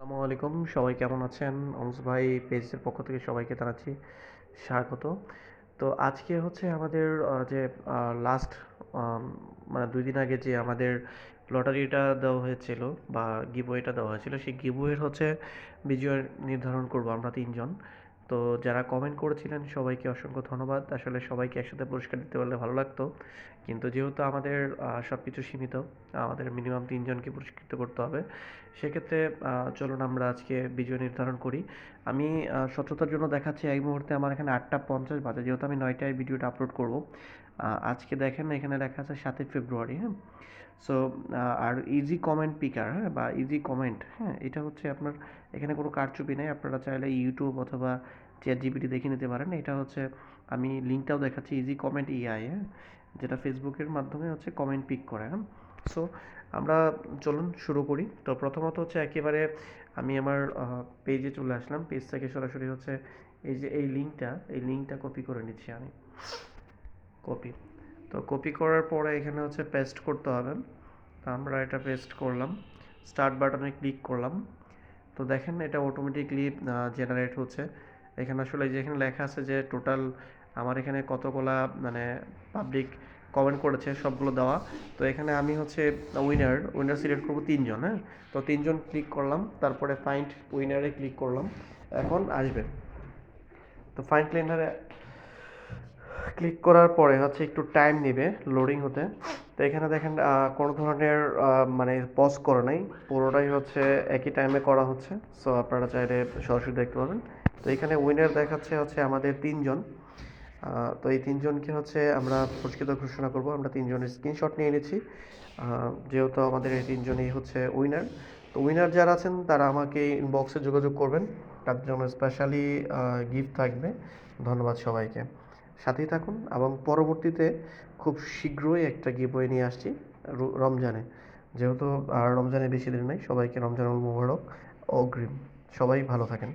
আসসালামু আলাইকুম, সবাই কেমন আছেন? অংশ ভাই পেজের পক্ষ থেকে সবাইকে জানাচ্ছি স্বাগত। তো আজকে হচ্ছে আমাদের যে লাস্ট মানে 2 দিন আগে যে আমাদের লটারিটা দেওয়া হয়েছিল বা গিভওয়েটা দেওয়া হয়েছিল, সেই গিভওয়ের হচ্ছে বিজয় নির্ধারণ করব আমরা 3 জন। তো যারা কমেন্ট করেছিলেন সবাইকে অসংখ্য ধন্যবাদ। আসলে সবাইকে একসাথে পুরস্কার দিতে পারলে ভালো লাগতো, কিন্তু যেহেতু আমাদের সব কিছু সীমিত, আমাদের মিনিমাম 3 জনকে পুরস্কৃত করতে হবে। সেক্ষেত্রে চলুন আমরা আজকে বিজয় নির্ধারণ করি। আমি স্বচ্ছতার জন্য দেখাচ্ছি, এই মুহূর্তে আমার এখানে 8টা 50 বাজে, যেহেতু আমি 9টায় ভিডিওটা আপলোড করব। আজকে দেখেন এখানে লেখা আছে 7ই ফেব্রুয়ারি, হ্যাঁ। সো আর ইজি কমেন্ট পিকার, হ্যাঁ, বা ইজি কমেন্ট, হ্যাঁ, এটা হচ্ছে আপনার এখানে কোনো কারচুপি নেই। আপনারা চাইলে ইউটিউব অথবা চ্যাট জিপিটি দেখে নিতে পারেন। এটা হচ্ছে আমি লিঙ্কটাও দেখাচ্ছি, ইজি কমেন্ট ইআই, হ্যাঁ, যেটা ফেসবুকের মাধ্যমে হচ্ছে কমেন্ট পিক করে, হ্যাঁ। সো আমরা চলুন শুরু করি। তো প্রথমত হচ্ছে একেবারে আমি আমার পেজে চলে আসলাম। পেজ থেকে সরাসরি হচ্ছে এই যে এই লিঙ্কটা কপি করে নিচ্ছি আমি। কপি, তো কপি করার পরে এখানে হচ্ছে পেস্ট করতে হবে। তো আমরা এটা পেস্ট করলাম, স্টার্ট বাটনে ক্লিক করলাম। তো দেখেন এটা অটোমেটিকলি জেনারেট হচ্ছে। এখানে আসলে যেখানে লেখা আছে যে টোটাল আমার এখানে কতগুলা মানে পাবলিক কমেন্ট করেছে সবগুলো দেওয়া। তো এখানে আমি হচ্ছে উইনার সিলেক্ট করবো 3 জন, হ্যাঁ। তো 3 জন ক্লিক করলাম, তারপরে ফাইন্ড উইনারে ক্লিক করলাম। এখন আসবে, তো ফাইন্ড উইনারে ক্লিক করার পরে হচ্ছে একটু টাইম নেবে লোডিং হতে। তো এখানে দেখেন কোনো ধরনের মানে পজ করা নাই, পুরোটাই হচ্ছে একই টাইমে করা হচ্ছে। সো আপনারা চাইলে সরাসরি দেখতে পাবেন। তো এখানে উইনার দেখাচ্ছে হচ্ছে আমাদের 3 জন। তো এই 3 জনকে হচ্ছে আমরা পুরস্কৃত ঘোষণা করব। আমরা 3 জনের স্ক্রিনশট নিয়ে নিচ্ছি, যেহেতু আমাদের এই 3 জনই হচ্ছে উইনার। তো উইনার যারা আছেন তারা আমাকে ইনবক্সে যোগাযোগ করবেন, তাদের জন্য স্পেশালি গিফট থাকবে। ধন্যবাদ সবাইকে, সাথেই থাকুন। এবং পরবর্তীতে খুব শীঘ্রই একটা গিভওয়ে নিয়ে আসছি রমজানে, যেহেতু রমজানে বেশি দিন নেই। সবাইকে রমজানুল মুবারক অগ্রিম। সবাই ভালো থাকেন।